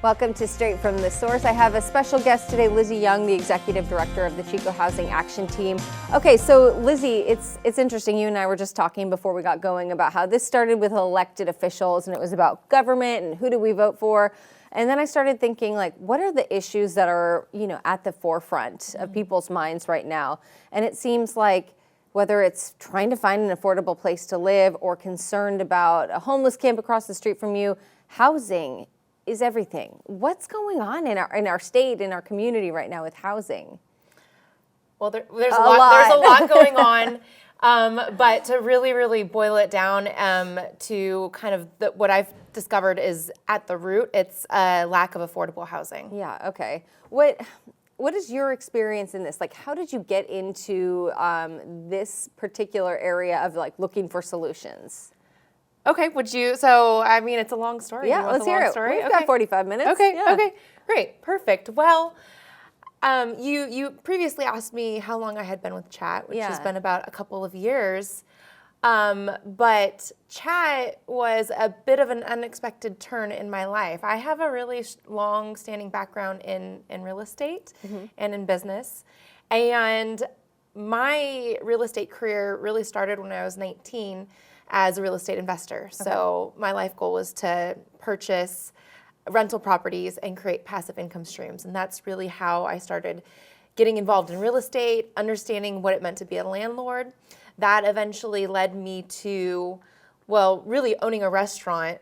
Welcome to Straight from the Source. I have a special guest today, Lizzy Young, the Executive Director of the Chico Housing Action Team. Okay, so Lizzy, it's interesting. You and I were just talking before we got going about how this started with elected officials and it was about government and who do we vote for. And then I started thinking, like, what are the issues that are, at the forefront of people's minds right now? And it seems like whether it's trying to find an affordable place to live or concerned about a homeless camp across the street from you, housing is everything. What's going on in our state, in our community right now with housing? Well, there's a lot going on, but to really boil it down to kind of what I've discovered is at the root, it's a lack of affordable housing. Yeah. Okay. What is your experience in this? Like, how did you get into this particular area of looking for solutions? Okay, it's a long story. Yeah, let's hear it. We've got 45 minutes. Okay, yeah. Okay, great, perfect. Well, you previously asked me how long I had been with Chat, which has been about a couple of years. But Chat was a bit of an unexpected turn in my life. I have a really long-standing background in real estate and in business, and my real estate career really started when I was 19. As a real estate investor. Okay. So my life goal was to purchase rental properties and create passive income streams. And that's really how I started getting involved in real estate, understanding what it meant to be a landlord. That eventually led me to, really owning a restaurant.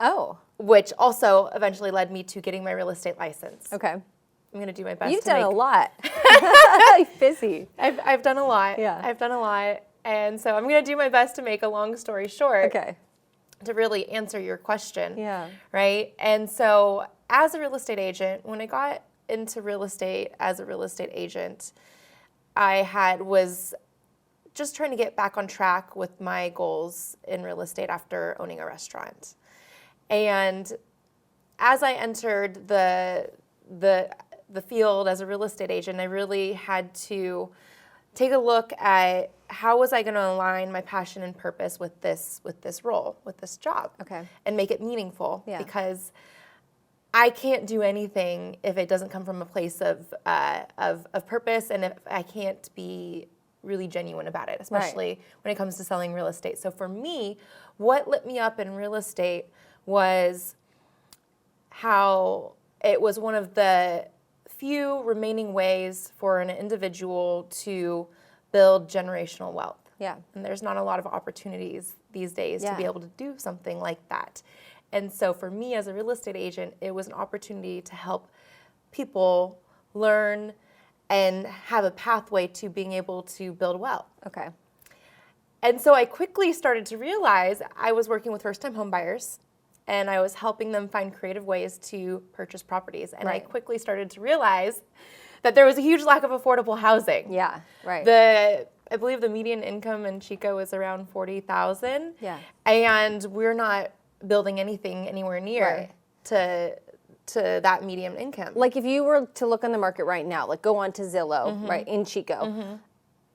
Oh. Which also eventually led me to getting my real estate license. Okay. I'm going to do my best. You've done a lot. Busy. I've done a lot. Yeah. I've done a lot. And so I'm going to do my best to make a long story short. Okay. To really answer your question. Yeah. Right? And so as a real estate agent, when I got into real estate as a real estate agent, I was just trying to get back on track with my goals in real estate after owning a restaurant. And as I entered the field as a real estate agent, I really had to take a look at how was I going to align my passion and purpose with this role, with this job, and make it meaningful. Yeah. Because I can't do anything if it doesn't come from a place of purpose, and if I can't be really genuine about it, especially when it comes to selling real estate. So for me, what lit me up in real estate was how it was one of the few remaining ways for an individual to build generational wealth. Yeah. And there's not a lot of opportunities these days to be able to do something like that. And so for me as a real estate agent, it was an opportunity to help people learn and have a pathway to being able to build wealth. Okay. And so I quickly started to realize I was working with first-time home buyers, and I was helping them find creative ways to purchase properties. And I quickly started to realize that there was a huge lack of affordable housing. Yeah, right. I believe the median income in Chico is around $40,000. Yeah. And we're not building anything anywhere near to that median income. Like if you were to look on the market right now, like go on to Zillow, right, in Chico.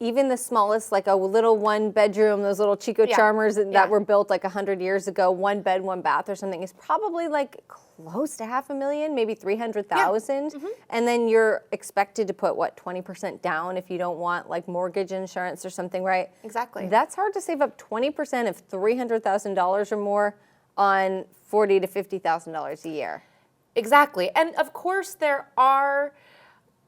Even the smallest, like a little one bedroom, those little Chico Charmers that were built like 100 years ago, one bed, one bath or something, is probably like close to $500,000, maybe $300,000. And then you're expected to put, 20% down if you don't want like mortgage insurance or something, right? Exactly. That's hard to save up 20% of $300,000 or more on $40,000 to $50,000 a year. Exactly. And of course there are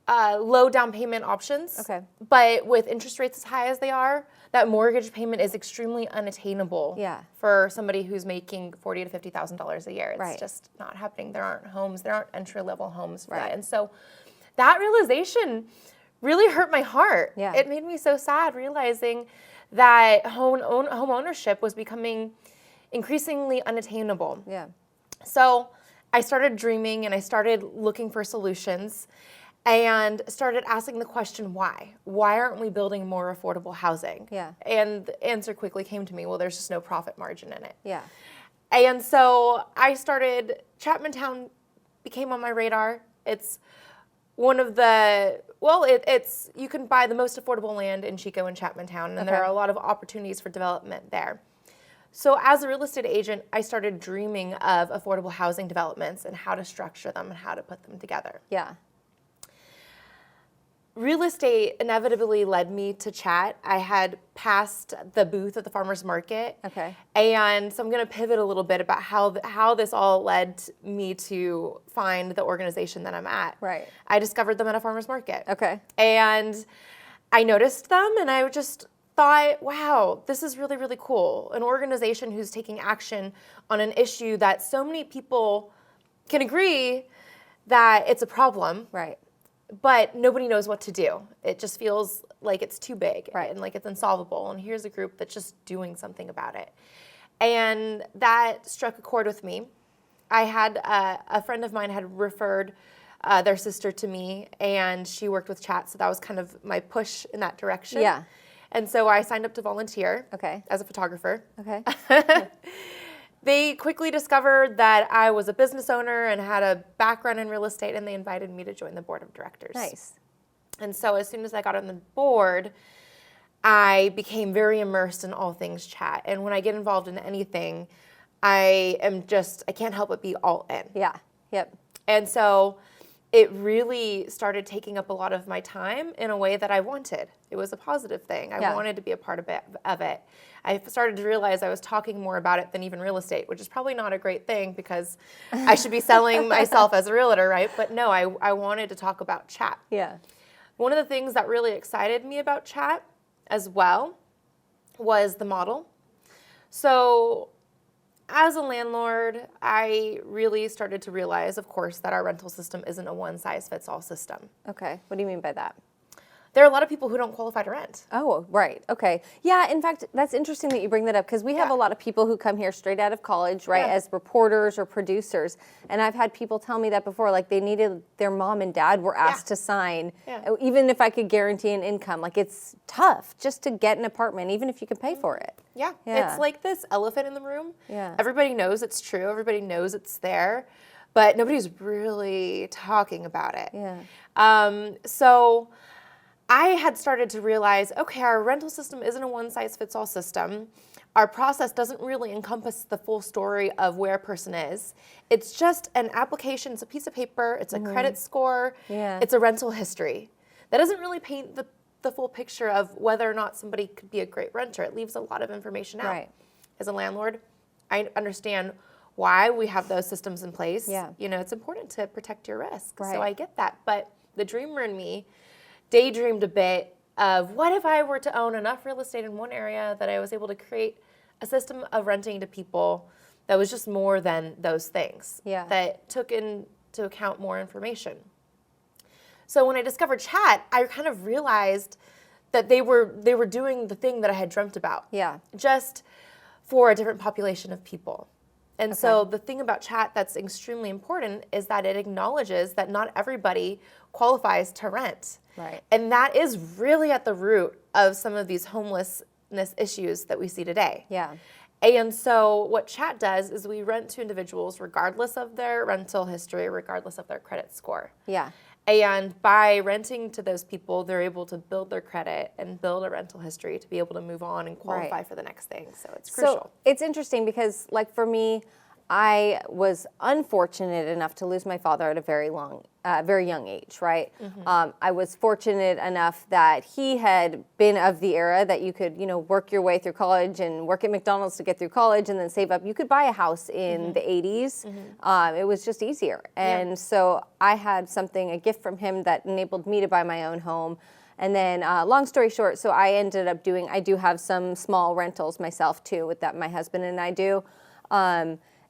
low down payment options. Okay. But with interest rates as high as they are, that mortgage payment is extremely unattainable for somebody who's making $40,000 to $50,000 a year. It's just not happening. There aren't entry-level homes for that. And so that realization really hurt my heart. Yeah. It made me so sad realizing that home ownership was becoming increasingly unattainable. Yeah. So I started dreaming and I started looking for solutions. And started asking the question, why? Why aren't we building more affordable housing? Yeah. And the answer quickly came to me, there's just no profit margin in it. Yeah. And so I started, Chapmantown became on my radar. It's one of the, it's you can buy the most affordable land in Chico and Chapmantown, and there are a lot of opportunities for development there. So as a real estate agent, I started dreaming of affordable housing developments and how to structure them and how to put them together. Yeah. Real estate inevitably led me to chat. I had passed the booth at the farmer's market. Okay. And so I'm going to pivot a little bit about how this all led me to find the organization that I'm at. Right. I discovered them at a farmer's market. Okay. And I noticed them and I just thought, wow, this is really, really cool. An organization who's taking action on an issue that so many people can agree that it's a problem. Right. But nobody knows what to do. It just feels like it's too big Right. and like it's unsolvable. And here's a group that's just doing something about it. And that struck a chord with me. I had a friend of mine had referred their sister to me, and she worked with Chat, so that was kind of my push in that direction. Yeah. And so I signed up to volunteer Okay. as a photographer. Okay. They quickly discovered that I was a business owner and had a background in real estate, and they invited me to join the board of directors. Nice. And so as soon as I got on the board, I became very immersed in all things Chat. And when I get involved in anything, I can't help but be all in. Yeah. Yep. And so it really started taking up a lot of my time in a way that I wanted. It was a positive thing. I Yeah. wanted to be a part of it. I started to realize I was talking more about it than even real estate, which is probably not a great thing because I should be selling myself as a realtor, right? But no, I wanted to talk about Chat. Yeah. One of the things that really excited me about Chat as well was the model. So as a landlord, I really started to realize, of course, that our rental system isn't a one-size-fits-all system. Okay. What do you mean by that? There are a lot of people who don't qualify to rent. Oh, right. Okay. Yeah, in fact, that's interesting that you bring that up because we have a lot of people who come here straight out of college, right, as reporters or producers. And I've had people tell me that before, like they needed, their mom and dad were asked to sign, even if I could guarantee an income. Like it's tough just to get an apartment, even if you can pay for it. Yeah. Yeah. It's like this elephant in the room. Yeah. Everybody knows it's true. Everybody knows it's there, but nobody's really talking about it. Yeah. So I had started to realize, okay, our rental system isn't a one-size-fits-all system. Our process doesn't really encompass the full story of where a person is. It's just an application. It's a piece of paper. It's a credit score. Yeah. It's a rental history. That doesn't really paint the full picture of whether or not somebody could be a great renter. It leaves a lot of information out. Right. As a landlord, I understand why we have those systems in place. Yeah. You know, it's important to protect your risk. Right. So I get that. But the dreamer in me daydreamed a bit of what if I were to own enough real estate in one area that I was able to create a system of renting to people that was just more than those things. Yeah. That took into account more information. So when I discovered Chat, I kind of realized that they were doing the thing that I had dreamt about. Yeah. Just for a different population of people. And so the thing about Chat that's extremely important is that it acknowledges that not everybody qualifies to rent. Right. And that is really at the root of some of these homelessness issues that we see today. Yeah. And so what Chat does is we rent to individuals regardless of their rental history, regardless of their credit score. Yeah. And by renting to those people, they're able to build their credit and build a rental history to be able to move on and qualify for the next thing. So it's crucial. So it's interesting because, like, for me, I was unfortunate enough to lose my father at a very young age, right? I was fortunate enough that he had been of the era that you could, work your way through college and work at McDonald's to get through college and then save up. You could buy a house in the 80s. It was just easier. And so I had a gift from him that enabled me to buy my own home. And then, long story short, so I ended up I do have some small rentals myself too, with that my husband and I do.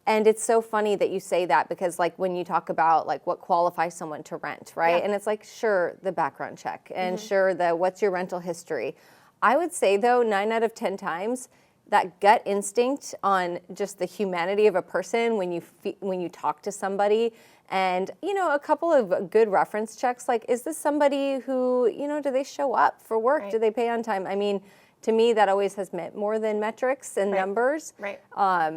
And it's so funny that you say that because, like, when you talk about, like, what qualifies someone to rent, right? Yeah. And it's like, sure, the background check and sure, what's your rental history. I would say, though, 9 out of 10 times, that gut instinct on just the humanity of a person when you talk to somebody and, a couple of good reference checks, like, is this somebody who, do they show up for work? Right. Do they pay on time? I mean, to me, that always has meant more than metrics and numbers. Right.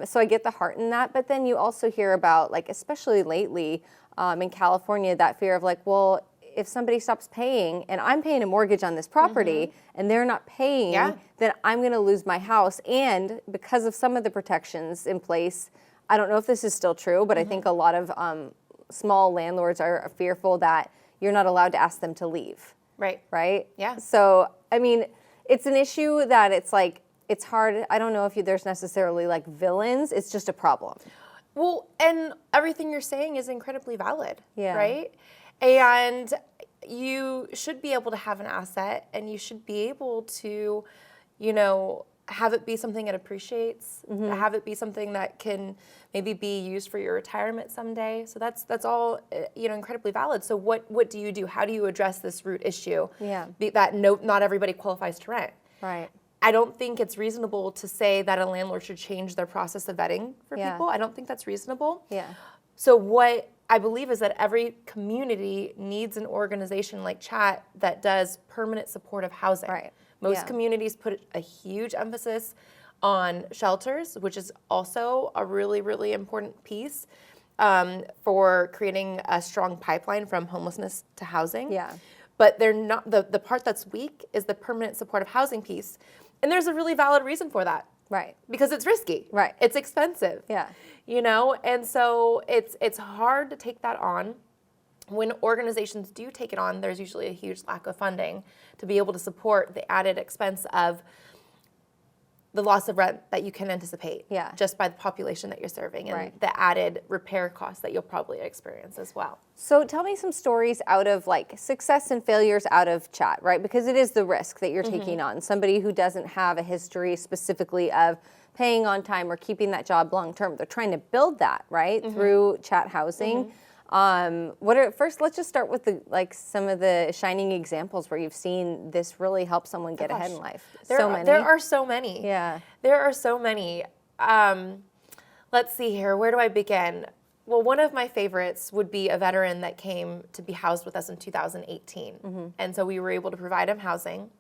So I get the heart in that. But then you also hear about, like, especially lately in California, that fear of, like, well, if somebody stops paying and I'm paying a mortgage on this property and they're not paying, then I'm going to lose my house. And because of some of the protections in place, I don't know if this is still true, but I think a lot of small landlords are fearful that you're not allowed to ask them to leave. Right. Right? Yeah. So, I mean, it's an issue that it's like, it's hard. I don't know if there's necessarily like villains. It's just a problem. Well, and everything you're saying is incredibly valid, Yeah. right? And you should be able to have an asset, and you should be able to, you know, have it be something it appreciates, have it be something that can maybe be used for your retirement someday. So that's all, you know, incredibly valid. So what do you do? How do you address this root issue? Yeah. That not everybody qualifies to rent. Right. I don't think it's reasonable to say that a landlord should change their process of vetting for people. I don't think that's reasonable. Yeah. So what I believe is that every community needs an organization like Chat that does permanent supportive housing. Right. Most communities put a huge emphasis on shelters, which is also a really, really important piece for creating a strong pipeline from homelessness to housing. Yeah. But they're not, the part that's weak is the permanent supportive housing piece. And there's a really valid reason for that. Right. Because it's risky. Right. It's expensive. Yeah. You know, and so it's hard to take that on. When organizations do take it on, there's usually a huge lack of funding to be able to support the added expense of the loss of rent that you can anticipate just by the population that you're serving, and the added repair costs that you'll probably experience as well. So tell me some stories out of like success and failures out of Chat, right? Because it is the risk that you're taking on. Somebody who doesn't have a history specifically of paying on time or keeping that job long term. They're trying to build that, right, through Chat housing. First, let's just start with some of the shining examples where you've seen this really help someone get ahead in life. There are so many. Yeah. There are so many. Let's see here. Where do I begin? Well, one of my favorites would be a veteran that came to be housed with us in 2018. And so we were able to provide him housing.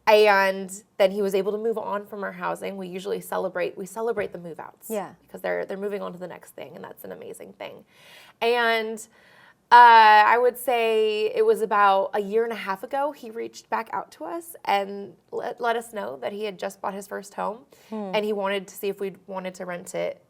And then he was able to move on from our housing. We usually celebrate the move outs. Yeah. Because they're moving on to the next thing, and that's an amazing thing. And I would say it was about a year and a half ago, he reached back out to us and let us know that he had just bought his first home, and he wanted to see if we wanted to rent it.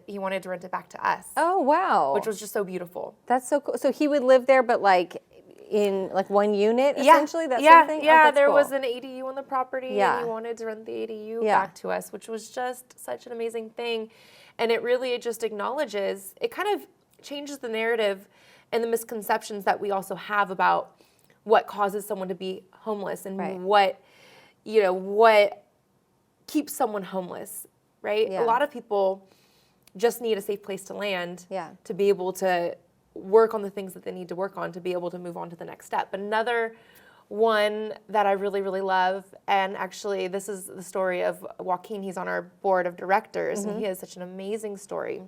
He wanted to rent it back to us. Oh, wow. Which was just so beautiful. That's so cool. So he would live there, but like in like one unit, essentially? That sort of thing? Yeah, Oh, there cool. was an ADU on the property, and he wanted to rent the ADU back to us, which was just such an amazing thing. And it just acknowledges, it kind of changes the narrative and the misconceptions that we also have about what causes someone to be homeless and what keeps someone homeless, right? Yeah. A lot of people just need a safe place to land to be able to work on the things that they need to work on to be able to move on to the next step. But another one that I really, really love, and actually this is the story of Joaquin. He's on our board of directors, and he has such an amazing story.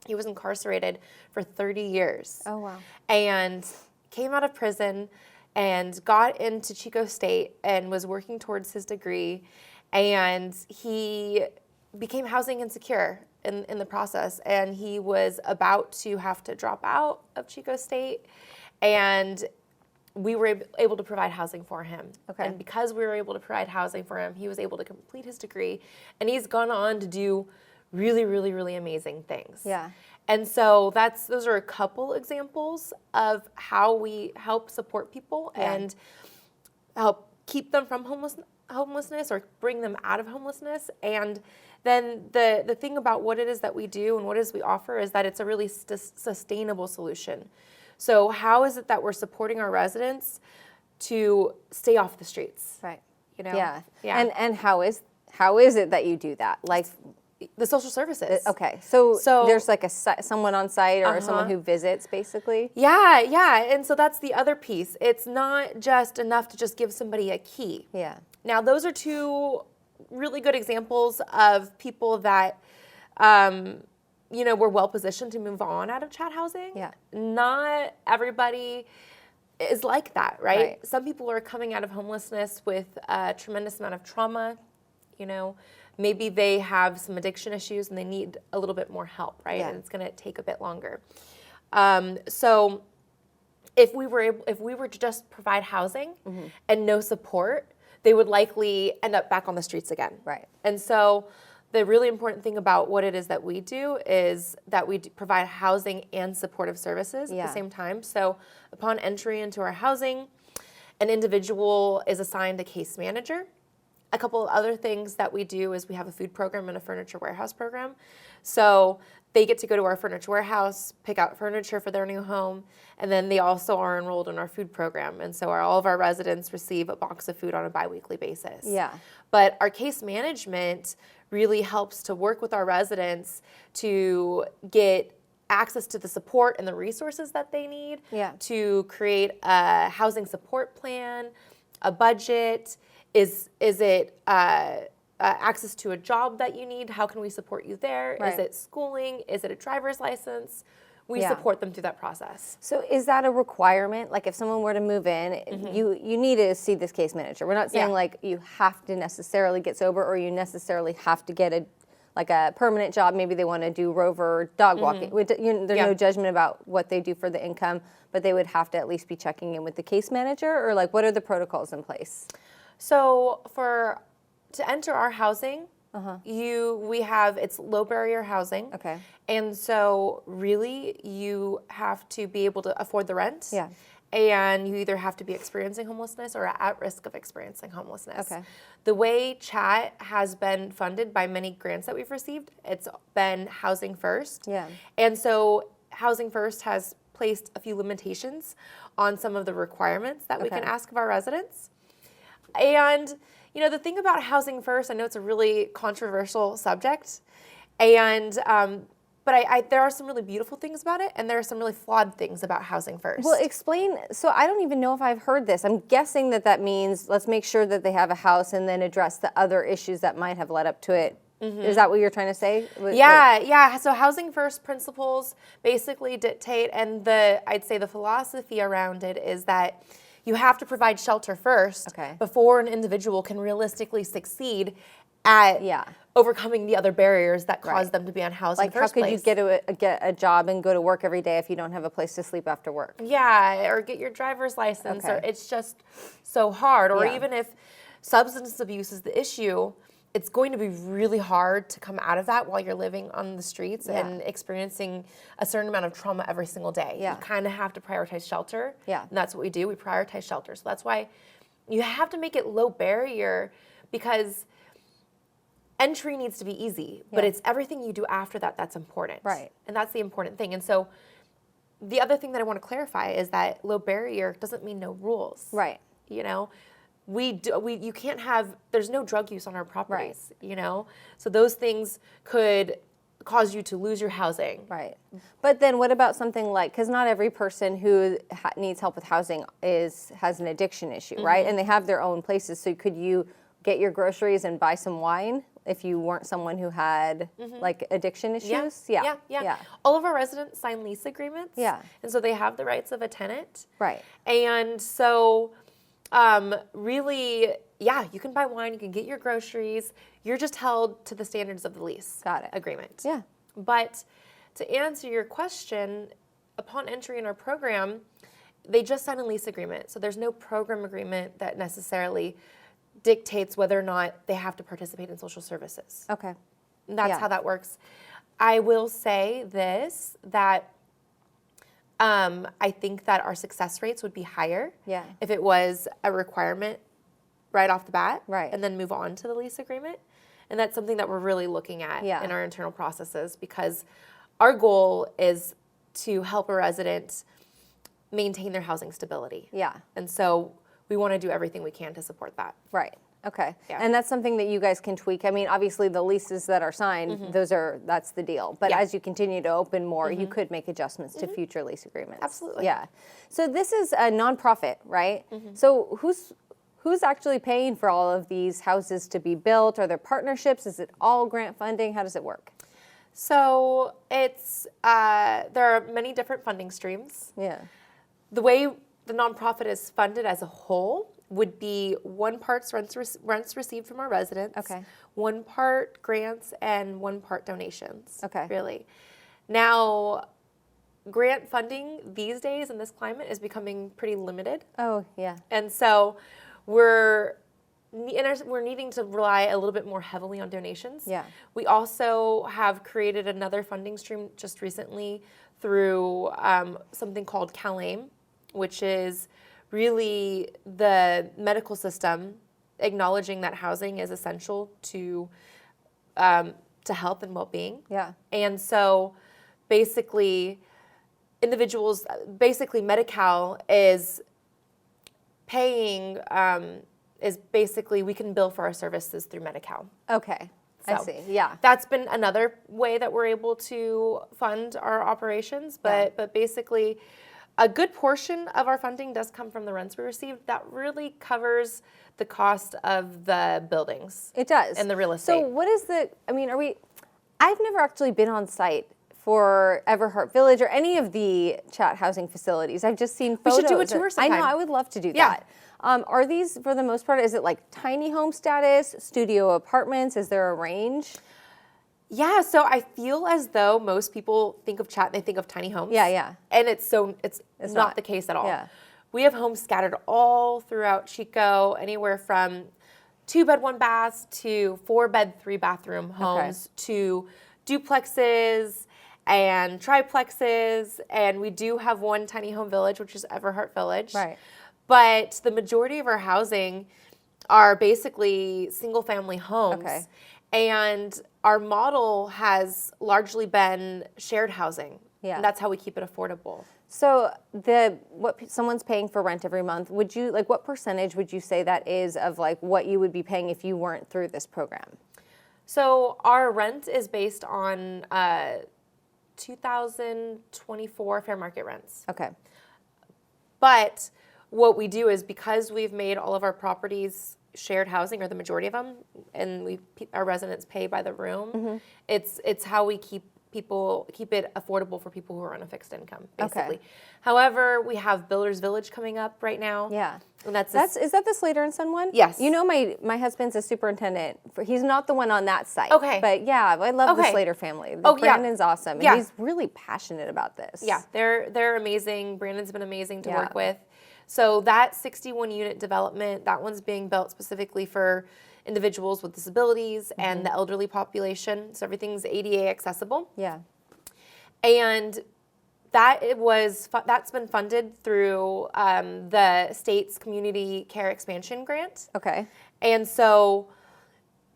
He was incarcerated for 30 years. Oh, wow. And came out of prison and got into Chico State and was working towards his degree. And he became housing insecure in the process. And he was about to have to drop out of Chico State. And we were able to provide housing for him. Okay. And because we were able to provide housing for him, he was able to complete his degree. And he's gone on to do really, really, really amazing things. Yeah. And so those are a couple examples of how we help support people and help keep them from homelessness or bring them out of homelessness. And then the thing about what it is that we do and what it is we offer is that it's a really sustainable solution. So how is it that we're supporting our residents to stay off the streets? Right. You know? Yeah. Yeah. And how is it that you do that? Like the social services. Okay. So there's like someone on site or someone who visits, basically? Yeah. And so that's the other piece. It's not just enough to just give somebody a key. Yeah. Now, those are two really good examples of people that, were well positioned to move on out of Chat housing. Yeah. Not everybody is like that, right? Some people are coming out of homelessness with a tremendous amount of trauma, Maybe they have some addiction issues and they need a little bit more help, right? Yeah. And it's going to take a bit longer. So if we were to just provide housing and no support, they would likely end up back on the streets again. Right. And so the really important thing about what it is that we do is that we provide housing and supportive services at the same time. So upon entry into our housing, an individual is assigned a case manager. A couple of other things that we do is we have a food program and a furniture warehouse program. So they get to go to our furniture warehouse, pick out furniture for their new home, and then they also are enrolled in our food program. And so all of our residents receive a box of food on a biweekly basis. Yeah. But our case management really helps to work with our residents to get access to the support and the resources that they need to create a housing support plan, a budget. Is it access to a job that you need? How can we support you there? Right. Is it schooling? Is it a driver's license? We support them through that process. So is that a requirement? Like if someone were to move in, you need to see this case manager. We're not saying like you have to necessarily get sober or you necessarily have to get a permanent job. Maybe they want to do rover dog walking. There's no judgment about what they do for the income, but they would have to at least be checking in with the case manager, or like what are the protocols in place? So to enter our housing, it's low barrier housing. Okay. And so really you have to be able to afford the rent. Yeah. And you either have to be experiencing homelessness or at risk of experiencing homelessness. Okay. The way CHAT has been funded by many grants that we've received, it's been Housing First. Yeah. And so Housing First has placed a few limitations on some of the requirements that we can ask of our residents. And, the thing about Housing First, I know it's a really controversial subject, and but there are some really beautiful things about it, and there are some really flawed things about Housing First. Well, explain. So I don't even know if I've heard this. I'm guessing that means let's make sure that they have a house and then address the other issues that might have led up to it. Is that what you're trying to say? Yeah. So Housing First principles basically dictate, and I'd say the philosophy around it is that you have to provide shelter first before an individual can realistically succeed at overcoming the other barriers that cause them to be on housing in the first place. Like how could you get a job and go to work every day if you don't have a place to sleep after work? Yeah, or get your driver's license, or it's just so hard. Or even if substance abuse is the issue, it's going to be really hard to come out of that while you're living on the streets and experiencing a certain amount of trauma every single day. You kind of have to prioritize shelter. Yeah. And that's what we do. We prioritize shelter. So that's why you have to make it low barrier, because entry needs to be easy, but it's everything you do after that that's important. Right. And that's the important thing. And so the other thing that I want to clarify is that low barrier doesn't mean no rules. Right. You can't have, there's no drug use on our properties, So those things could cause you to lose your housing. Right. But then what about something like, because not every person who needs help with housing has an addiction issue, right? And they have their own places. So could you get your groceries and buy some wine if you weren't someone who had like addiction issues? Yeah. All of our residents sign lease agreements. Yeah. And so they have the rights of a tenant. Right. And so really, you can buy wine, you can get your groceries. You're just held to the standards of the lease agreement. Yeah. But to answer your question, upon entry in our program, they just sign a lease agreement. So there's no program agreement that necessarily dictates whether or not they have to participate in social services. Okay. And that's how that works. I will say this, that I think that our success rates would be higher if it was a requirement right off the bat, and then move on to the lease agreement. And that's something that we're really looking at in our internal processes, because our goal is to help a resident maintain their housing stability. Yeah. And so we want to do everything we can to support that. Right. Okay. Yeah. And that's something that you guys can tweak. I mean, obviously the leases that are signed, that's the deal. But as you continue to open more, you could make adjustments to future lease agreements. Absolutely. Yeah. So this is a nonprofit, right? So who's actually paying for all of these houses to be built? Are there partnerships? Is it all grant funding? How does it work? So it's there are many different funding streams. Yeah. The way the nonprofit is funded as a whole would be one part rents received from our residents, one part grants, and one part donations. Okay. Really. Now, grant funding these days in this climate is becoming pretty limited. Oh, yeah. And so we're needing to rely a little bit more heavily on donations. Yeah. We also have created another funding stream just recently through something called CalAIM, which is really the medical system acknowledging that housing is essential to health and well-being. Yeah. And so basically Medi-Cal is paying, is basically we can bill for our services through Medi-Cal. Okay. I So see. Yeah. That's been another way that we're able to fund our operations, but basically a good portion of our funding does come from the rents we receive. That really covers the cost of the buildings. It does. And the real estate. So what is I've never actually been on site for Everhart Village or any of the chat housing facilities. I've just seen photos. We should do a tour sometime. I know, I would love to do Yeah. that. Are these, for the most part, is it like tiny home status, studio apartments? Is there a range? Yeah, so I feel as though most people think of chat, they think of tiny homes. Yeah, yeah. And it's not the case at all. Yeah. We have homes scattered all throughout Chico, anywhere from 2-bed, 1-bath to 4-bed, 3-bathroom homes to duplexes and triplexes. And we do have one tiny home village, which is Everhart Village. Right. But the majority of our housing are basically single-family homes. Okay. And our model has largely been shared housing. Yeah. And that's how we keep it affordable. So what someone's paying for rent every month, what percentage would you say that is of like what you would be paying if you weren't through this program? So our rent is based on 2024 fair market rents. Okay. But what we do is because we've made all of our properties shared housing, or the majority of them, and our residents pay by the room, it's how we keep it affordable for people who are on a fixed income, basically. Okay. However, we have Builders Village coming up right now. Yeah. And is that the Slater and Son one? Yes. You know, my husband's a superintendent. He's not the one on that site. Okay. But yeah, I love the Okay. Slater family. Oh, yeah. Brandon's awesome. And Yeah. he's really passionate about this. Yeah, they're amazing. Brandon's been amazing to Yeah. work with. So that 61 unit development, that one's being built specifically for individuals with disabilities and the elderly population. So everything's ADA accessible. Yeah. And that's been funded through the state's community care expansion grant. Okay. And so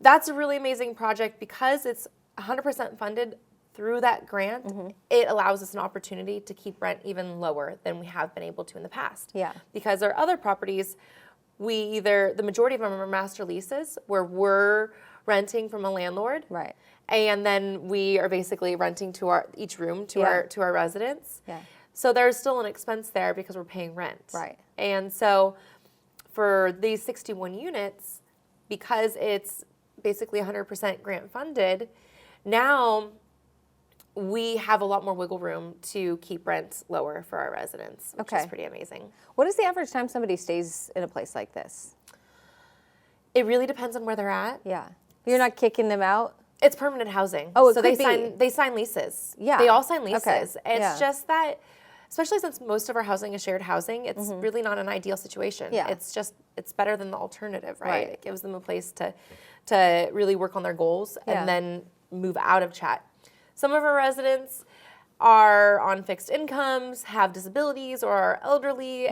that's a really amazing project because it's 100% funded through that grant. It allows us an opportunity to keep rent even lower than we have been able to in the past. Yeah. Because our other properties, the majority of them are master leases where we're renting from a landlord. Right. And then we are basically renting each room to our residents. Yeah. So there's still an expense there because we're paying rent. Right. And so for these 61 units, because it's basically 100% grant funded, now we have a lot more wiggle room to keep rent lower for our residents, which is pretty amazing. What is the average time somebody stays in a place like this? It really depends on where they're at. Yeah. You're not kicking them out? It's permanent housing. Oh, it so could be. they sign leases. Yeah. They all sign leases. Okay. It's just that, especially since most of our housing is shared housing, it's really not an ideal situation. Yeah. It's better than the alternative, right? Right. It gives them a place to really work on their goals and then move out of chat. Some of our residents are on fixed incomes, have disabilities, or are elderly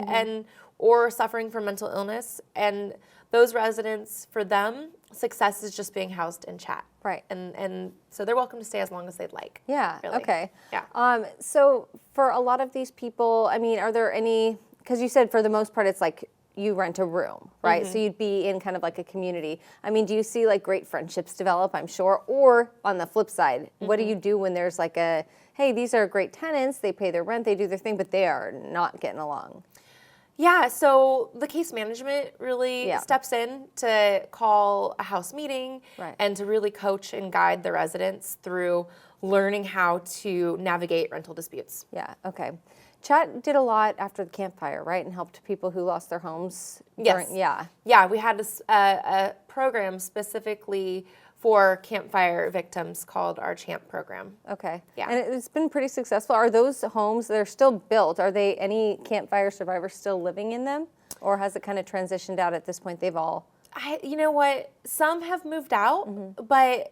or suffering from mental illness. And those residents, for them, success is just being housed in chat. Right. And so they're welcome to stay as long as they'd like. Yeah. Really. Okay. Yeah. So for a lot of these people, I mean, are there any, because you said for the most part, it's like you rent a room, right? So you'd be in kind of like a community. I mean, do you see like great friendships develop, I'm sure? Or on the flip side, what do you do when there's like hey, these are great tenants, they pay their rent, they do their thing, but they are not getting along? Yeah, so the case management really steps in to call a house meeting and to really coach and guide the residents through learning how to navigate rental disputes. Yeah, okay. Chat did a lot after the campfire, right? And helped people who lost their homes. Yes. Yeah, we had a program specifically for campfire victims called our CHAMP program. Okay. Yeah. And it's been pretty successful. Are those homes that are still built, are they any campfire survivors still living in them? Or has it kind of transitioned out at this point? They've all... You know what? Some have moved out, but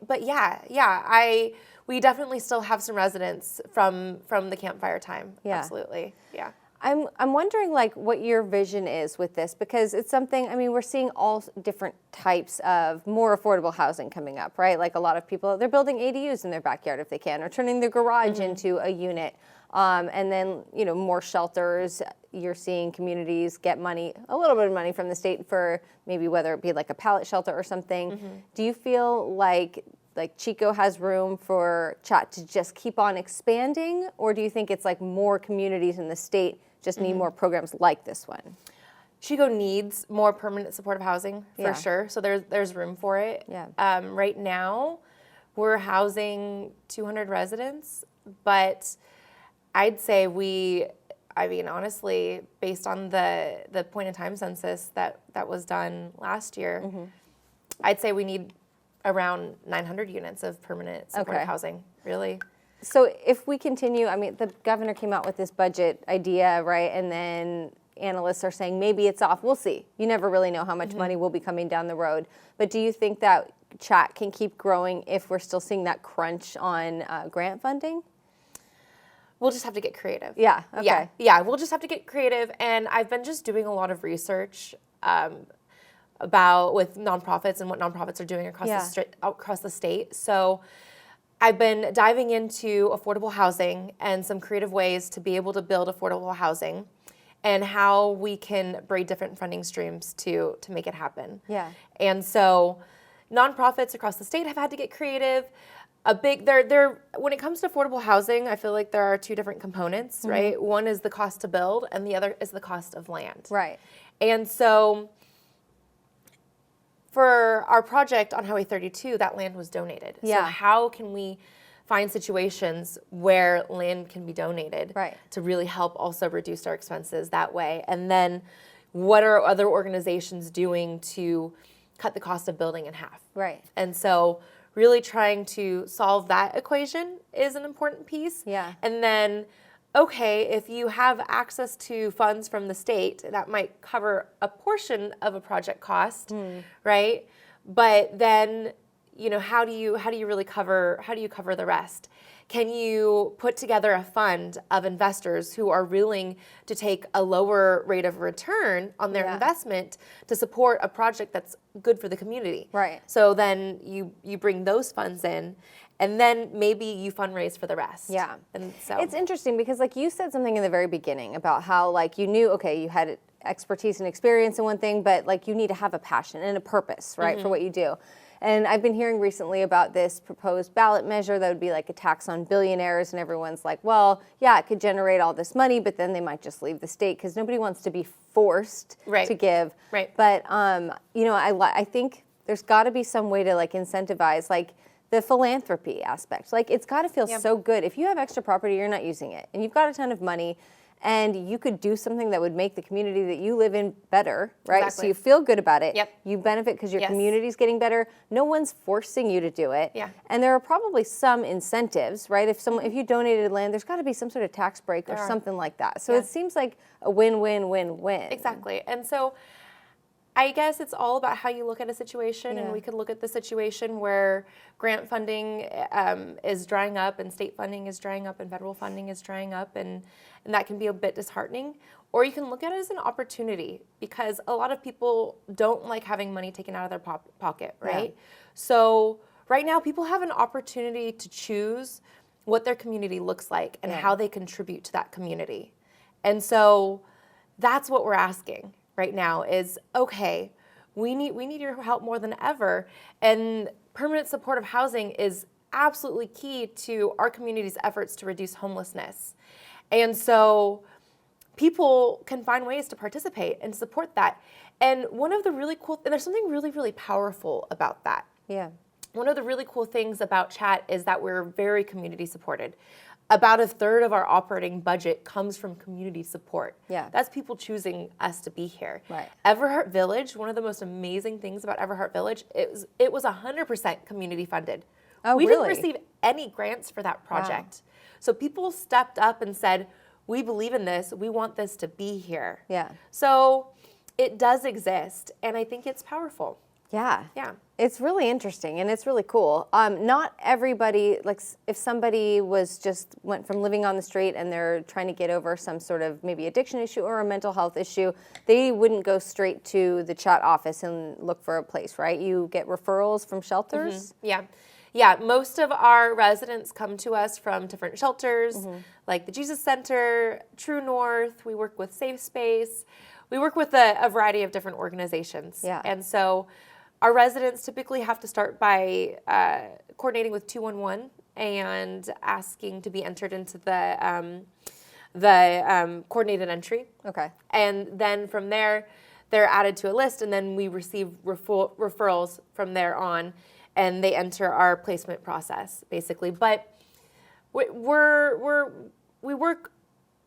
we definitely still have some residents from the campfire time. Yeah. Absolutely. Yeah. I'm wondering like what your vision is with this, because it's something, I mean, we're seeing all different types of more affordable housing coming up, right? Like a lot of people, they're building ADUs in their backyard if they can, or turning their garage into a unit. And then, you know, more shelters. You're seeing communities get money, a little bit of money from the state for maybe whether it be like a pallet shelter or something. Do you feel like Chico has room for Chat to just keep on expanding, or do you think it's like more communities in the state just need more programs like this one? Chico needs more permanent supportive housing for sure. So there's room for it. Yeah. Right now, we're housing 200 residents, but I'd say honestly, based on the point in time census that was done last year, I'd say we need around 900 units of permanent supportive housing, really. So if we continue, I mean, the governor came out with this budget idea, right? And then analysts are saying maybe it's off. We'll see. You never really know how much money will be coming down the road. But do you think that Chat can keep growing if we're still seeing that crunch on grant funding? We'll just have to get creative. Yeah, okay. Yeah, we'll just have to get creative. And I've been just doing a lot of research with nonprofits and what nonprofits are doing across the state. So I've been diving into affordable housing and some creative ways to be able to build affordable housing and how we can braid different funding streams to make it happen. Yeah. And so nonprofits across the state have had to get creative. When it comes to affordable housing, I feel like there are two different components, right? One is the cost to build and the other is the cost of land. Right. And so for our project on Highway 32, that land was donated. Yeah. So how can we find situations where land can be donated to really help also reduce our expenses that way? And then what are other organizations doing to cut the cost of building in half? Right. And so really trying to solve that equation is an important piece. Yeah. And then, okay, if you have access to funds from the state, that might cover a portion of a project cost, right? But then, you know, how do you really cover the rest? Can you put together a fund of investors who are willing to take a lower rate of return on their investment to support a project that's good for the community? Right. So then you bring those funds in, and then maybe you fundraise for the rest. Yeah. And so it's interesting because like you said something in the very beginning about how like you knew, okay, you had expertise and experience in one thing, but like you need to have a passion and a purpose, right, for what you do. And I've been hearing recently about this proposed ballot measure that would be like a tax on billionaires, and everyone's like, well, yeah, it could generate all this money, but then they might just leave the state because nobody wants to be forced to give. Right. But, you know, I think there's got to be some way to like incentivize like the philanthropy aspect. Like it's got to feel so good. If you have extra property, you're not using it, and you've got a ton of money, and you could do something that would make the community that you live in better, right? Exactly. So you feel good about it. Yep. You benefit because your community's getting better. No one's forcing you to do it. Yeah. And there are probably some if right? If you donated land, there's got to be some sort of tax break or something like that. So it seems like a win-win-win-win. Exactly. And so I guess it's all about how you look at a situation, and we could look at the situation where grant funding is drying up and state funding is drying up and federal funding is drying up, and that can be a bit disheartening. Or you can look at it as an opportunity, because a lot of people don't like having money taken out of their pocket, right? Yeah. So right now people have an opportunity to choose what their community looks like and how they contribute to that community. And so that's what we're asking right now is, okay, we need your help more than ever. And permanent supportive housing is absolutely key to our community's efforts to reduce homelessness. And so people can find ways to participate and support that. And one of the really cool, and there's something really, really powerful about that. Yeah. One of the really cool things about Chat is that we're very community supported. about a third of our operating budget comes from community support. Yeah. That's people choosing us to be here. Right. Everhart Village, one of the most amazing things about Everhart Village, it was 100% community funded. Oh, we really? didn't receive any grants for that project. So people stepped up and said, we believe in this. We want this to be here. Yeah. So it does exist, and I think it's powerful. Yeah. Yeah. It's really interesting and it's really cool. Not everybody, like if somebody went from living on the street and they're trying to get over some sort of maybe addiction issue or a mental health issue, they wouldn't go straight to the chat office and look for a place, right? You get referrals from shelters? Yeah. Yeah, most of our residents come to us from different shelters, like the Jesus Center, True North. We work with Safe Space. We work with a variety of different organizations. Yeah. And so our residents typically have to start by coordinating with 211 and asking to be entered into the coordinated entry. Okay. And then from there, they're added to a list, and then we receive referrals from there on, and they enter our placement process, basically. But we work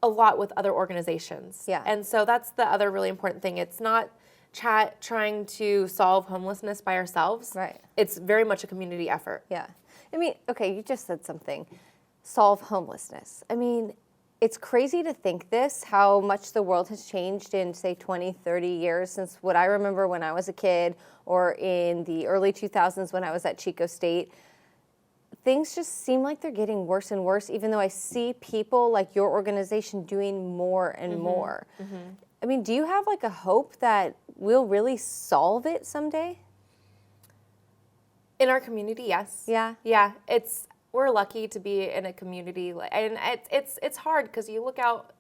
a lot with other organizations. Yeah. And so that's the other really important thing. It's not trying to solve homelessness by ourselves. Right. It's very much a community effort. Yeah. I mean, okay, you just said something. Solve homelessness. I mean, it's crazy to think how much the world has changed in, say, 20, 30 years since what I remember when I was a kid or in the early 2000s when I was at Chico State. Things just seem like they're getting worse and worse, even though I see people like your organization doing more and more. I mean, do you have like a hope that we'll really solve it someday? In our community, yes. Yeah. Yeah. We're lucky to be in a community, and it's hard because you look out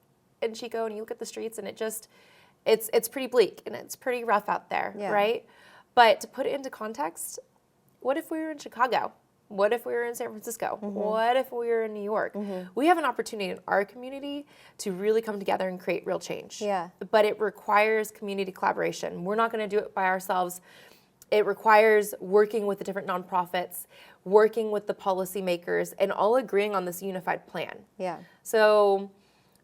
in Chico and you look at the streets, and it's pretty bleak and it's pretty rough out there, right? But to put it into context, what if we were in Chicago? What if we were in San Francisco? What if we were in New York? We have an opportunity in our community to really come together and create real change. Yeah. But it requires community collaboration. We're not going to do it by ourselves. It requires working with the different nonprofits, working with the policymakers, and all agreeing on this unified plan. Yeah. So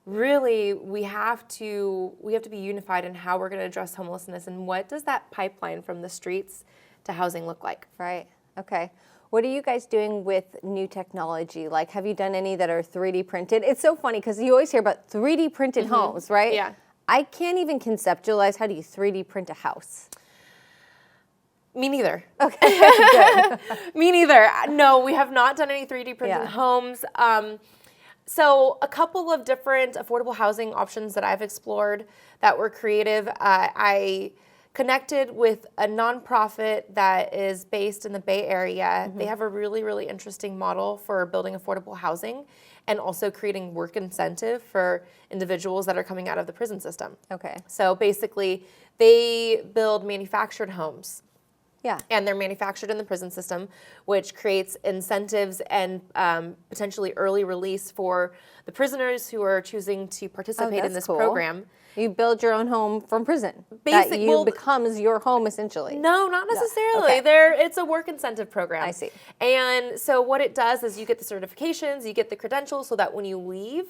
really, we have to be unified in how we're going to address homelessness, and what does that pipeline from the streets to housing look like? Right. Okay. What are you guys doing with new technology? Like, have you done any that are 3D printed? It's so funny because you always hear about 3D printed homes, right? Yeah. I can't even conceptualize how do you 3D print a house. Me neither. Okay, good. Me neither. No, we have not done any 3D printed homes. So a couple of different affordable housing options that I've explored that were creative. I connected with a nonprofit that is based in the Bay Area. They have a really, really interesting model for building affordable housing and also creating work incentive for individuals that are coming out of the prison system. Okay. So basically, they build manufactured homes. Yeah. And they're manufactured in the prison system, which creates incentives and potentially early release for the prisoners who are choosing to participate in this program. You build your own home from prison. Becomes your home essentially. No, not necessarily. Okay. It's a work incentive program. I see. And so what it does is you get the certifications, you get the credentials, so that when you leave,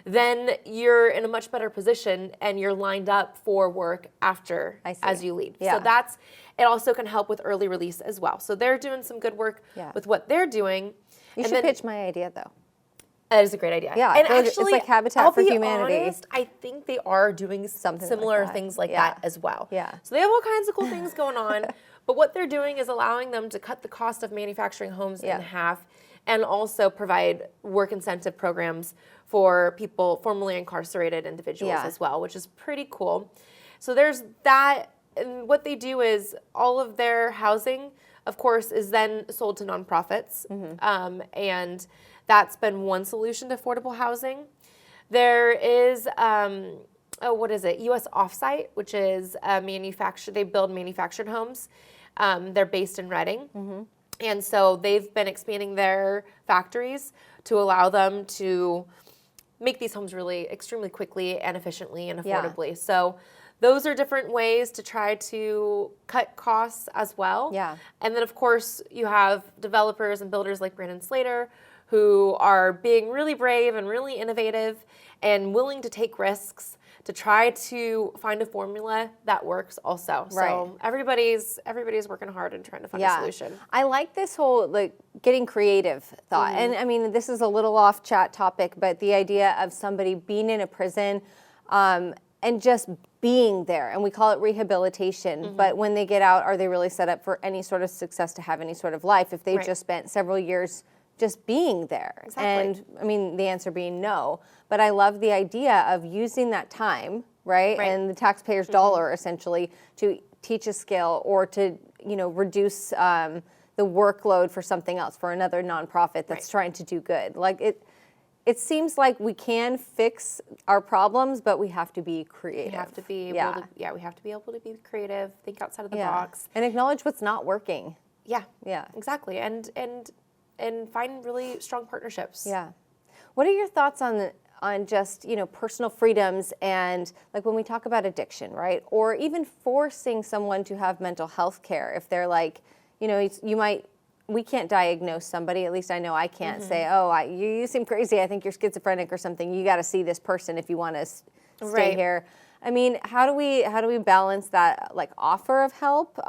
then you're in a much better position and you're lined up for work after as you leave. Yeah. So it also can help with early release as well. So they're doing some good work with what they're doing. You should pitch my idea though. That is a great idea. Yeah, and actually, actually, it's like Habitat for Humanity. Honest, I think they are doing something similar things like that as well. Yeah. So they have all kinds of cool things going on, but what they're doing is allowing them to cut the cost of manufacturing homes in half, and also provide work incentive programs for people formerly incarcerated individuals as well, which is pretty cool. So there's that, and what they do is all of their housing, of course, is then sold to nonprofits, and that's been one solution to affordable housing. There is, U.S. Offsite, which is they build manufactured homes. They're based in Reading. And so they've been expanding their factories to allow them to make these homes really extremely quickly and efficiently and affordably. So those are different ways to try to cut costs as well. Yeah. And then, of course, you have developers and builders like Brandon Slater, who are being really brave and really innovative and willing to take risks to try to find a formula that works also. Right. So everybody's working hard and trying to find a solution. I like this whole like getting creative thought. And I mean, this is a little off chat topic, but the idea of somebody being in a prison and just being there, and we call it rehabilitation, but when they get out, are they really set up for any sort of success to have any sort of life if they've just spent several years just being there? Exactly. And I mean, the answer being no, but I love the idea of using that time, right? And the taxpayer's dollar essentially to teach a skill or to, you know, reduce the workload for something else, for another nonprofit that's trying to do good. Like it seems like we can fix our problems, but we have to be creative. We have to be able to, we have to be able to be creative, think outside of the box. And acknowledge what's not working. Yeah. Yeah. Exactly. And find really strong partnerships. Yeah. What are your thoughts on just, you know, personal freedoms and like when we talk about addiction, right? Or even forcing someone to have mental health care if they're like, you know, we can't diagnose somebody, at least I know I can't say, oh, you seem crazy, I think you're schizophrenic or something. You got to see this person if you want to stay here. I mean, how do we balance that like offer of help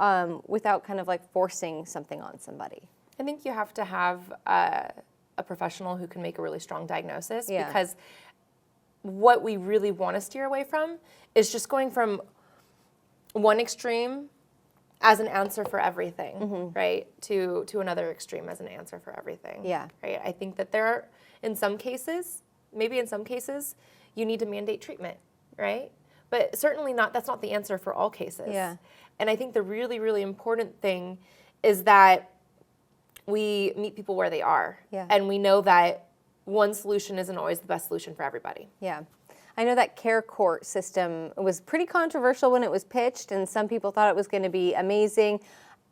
without kind of like forcing something on somebody? I think you have to have a professional who can make a really strong diagnosis because what we really want to steer away from is just going from one extreme as an answer for everything, right, to another extreme as an answer for everything. Yeah. Right. I think that there are, maybe in some cases, you need to mandate treatment, right? But certainly that's not the answer for all cases. Yeah. And I think the really, really important thing is that we meet people where they are. Yeah. And we know that one solution isn't always the best solution for everybody. Yeah. I know that care court system was pretty controversial when it was pitched, and some people thought it was going to be amazing.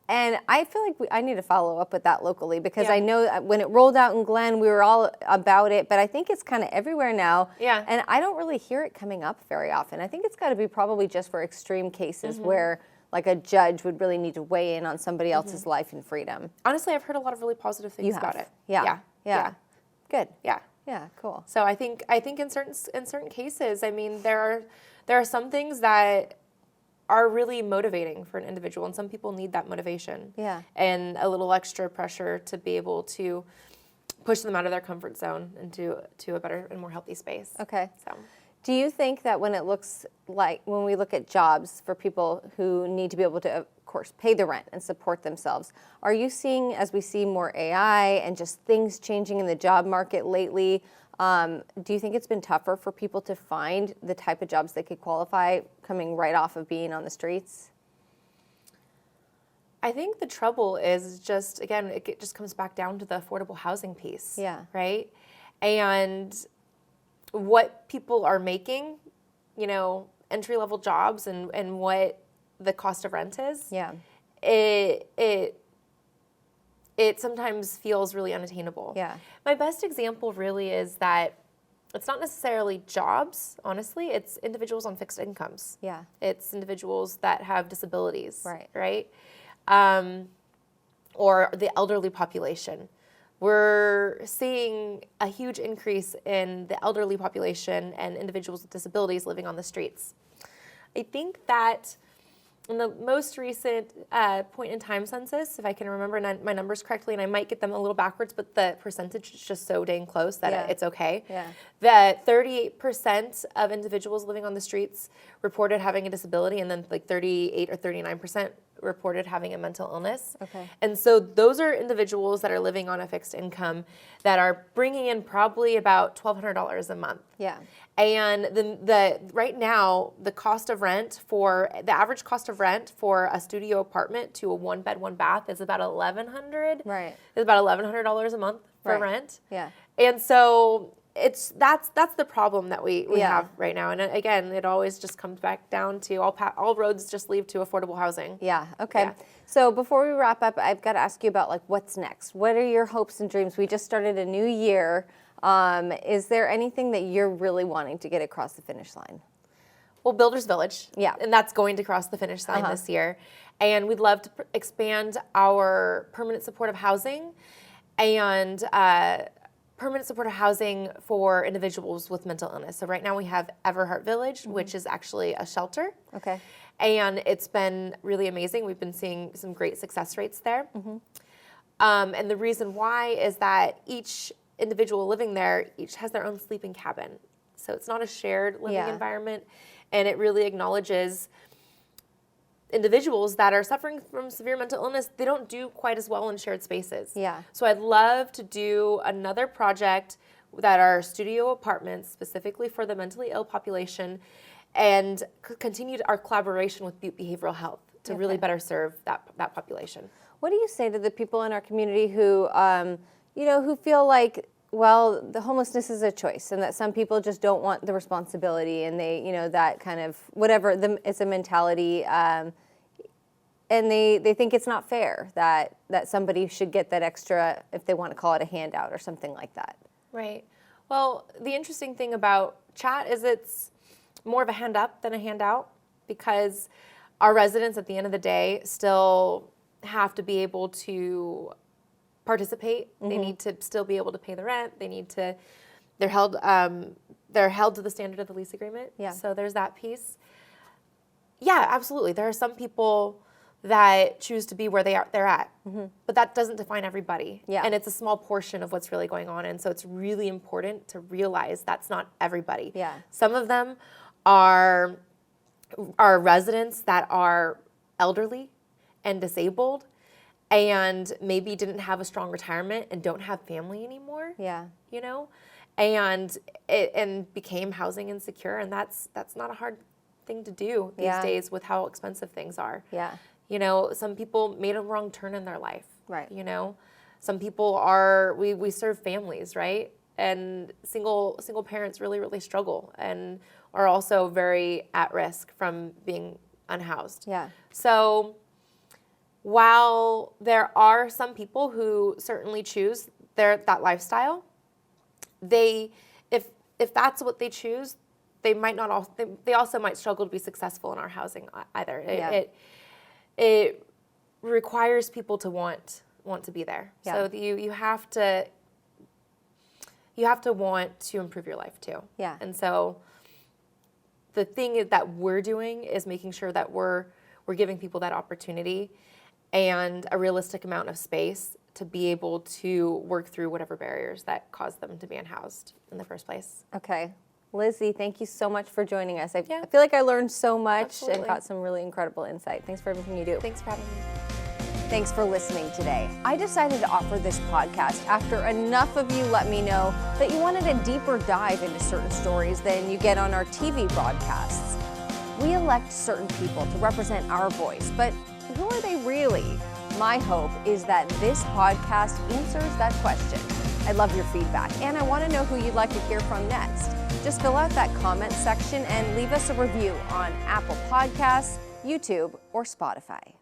And I feel like I need to follow up with that locally because I know that when it rolled out in Glen, we were all about it, but I think it's kind of everywhere now. Yeah. And I don't really hear it coming up very often. I think it's got to be probably just for extreme cases where like a judge would really need to weigh in on somebody else's life and freedom. Honestly, I've heard a lot of really positive things about it. Yeah. Good. Yeah. Yeah, cool. So I think in certain cases, I mean, there are some things that are really motivating for an individual, and some people need that motivation. Yeah. And a little extra pressure to be able to push them out of their comfort zone into a better and more healthy space. Okay. So. Do you think that when we look at jobs for people who need to be able to, of course, pay the rent and support themselves, are you seeing, as we see more AI and just things changing in the job market lately, do you think it's been tougher for people to find the type of jobs they could qualify coming right off of being on the streets? I think the trouble is just, again, it just comes back down to the affordable housing piece. Yeah. Right? And what people are making, you know, entry-level jobs and what the cost of rent is. Yeah. It sometimes feels really unattainable. Yeah. My best example really is that it's not necessarily jobs, honestly, it's individuals on fixed incomes. Yeah. It's individuals that have disabilities. Right. Or the elderly population. We're seeing a huge increase in the elderly population and individuals with disabilities living on the streets. I think that in the most recent point in time census, if I can remember my numbers correctly, and I might get them a little backwards, but the percentage is just so dang close that it's okay. Yeah. That 38% of individuals living on the streets reported having a disability, and then like 38 or 39% reported having a mental illness. Okay. And so those are individuals that are living on a fixed income that are bringing in probably about $1,200 a month. Yeah. And the right now, the average cost of rent for a studio apartment to a 1-bed, 1-bath is about $1,100. Right. It's about $1,100 a month for rent. Yeah. And so that's the problem that we have right now. And again, it always just comes back down to all roads just lead to affordable housing. Yeah. Okay. Yeah. So before we wrap up, I've got to ask you about like what's next. What are your hopes and dreams? We just started a new year. Is there anything that you're really wanting to get across the finish line? Well, Builders Village. Yeah. And that's going to cross the finish line this year. And we'd love to expand our permanent supportive housing and permanent supportive housing for individuals with mental illness. So right now we have Everhart Village, which is actually a shelter. Okay. And it's been really amazing. We've been seeing some great success rates there. And the reason why is that each individual living there each has their own sleeping cabin. So it's not a shared living environment. And it really acknowledges individuals that are suffering from severe mental illness. They don't do quite as well in shared spaces. Yeah. So I'd love to do another project that are studio apartments specifically for the mentally ill population, and continue our collaboration with Butte Behavioral Health to really better serve that population. What do you say to the people in our community who, who feel like, well, the homelessness is a choice, and that some people just don't want the responsibility, and they, that kind of whatever, it's a mentality, and they think it's not fair that somebody should get that extra, if they want to call it a handout or something like that. Right. Well, the interesting thing about chat is it's more of a hand up than a handout, because our residents at the end of the day still have to be able to participate. They need to still be able to pay the rent. They're held to the standard of the lease agreement. Yeah. So there's that piece. Yeah, absolutely. There are some people that choose to be where they're at, but that doesn't define everybody. Yeah. And it's a small portion of what's really going on. And so it's really important to realize that's not everybody. Yeah. Some of them are residents that are elderly and disabled, and maybe didn't have a strong retirement and don't have family anymore. Yeah. And became housing insecure, and that's not a hard thing to do these days with how expensive things are. Yeah. Some people made a wrong turn in their life. Right. Some people we serve families, right? And single parents really, really struggle and are also very at risk from being unhoused. Yeah. So while there are some people who certainly choose that lifestyle, if that's what they choose, they might not. They also might struggle to be successful in our housing either. Yeah. It requires people to want to be there. Yeah. So you have to want to improve your life too. Yeah. And so the thing that we're doing is making sure that we're giving people that opportunity and a realistic amount of space to be able to work through whatever barriers that cause them to be unhoused in the first place. Okay. Lizzy, thank you so much for joining us. I feel like I learned so much Absolutely. and got some really incredible insight. Thanks for everything you do. Thanks for having me. Thanks for listening today. I decided to offer this podcast after enough of you let me know that you wanted a deeper dive into certain stories than you get on our TV broadcasts. We elect certain people to represent our voice, but who are they really? My hope is that this podcast answers that question. I love your feedback, and I want to know who you'd like to hear from next. Just fill out that comment section and leave us a review on Apple Podcasts, YouTube, or Spotify.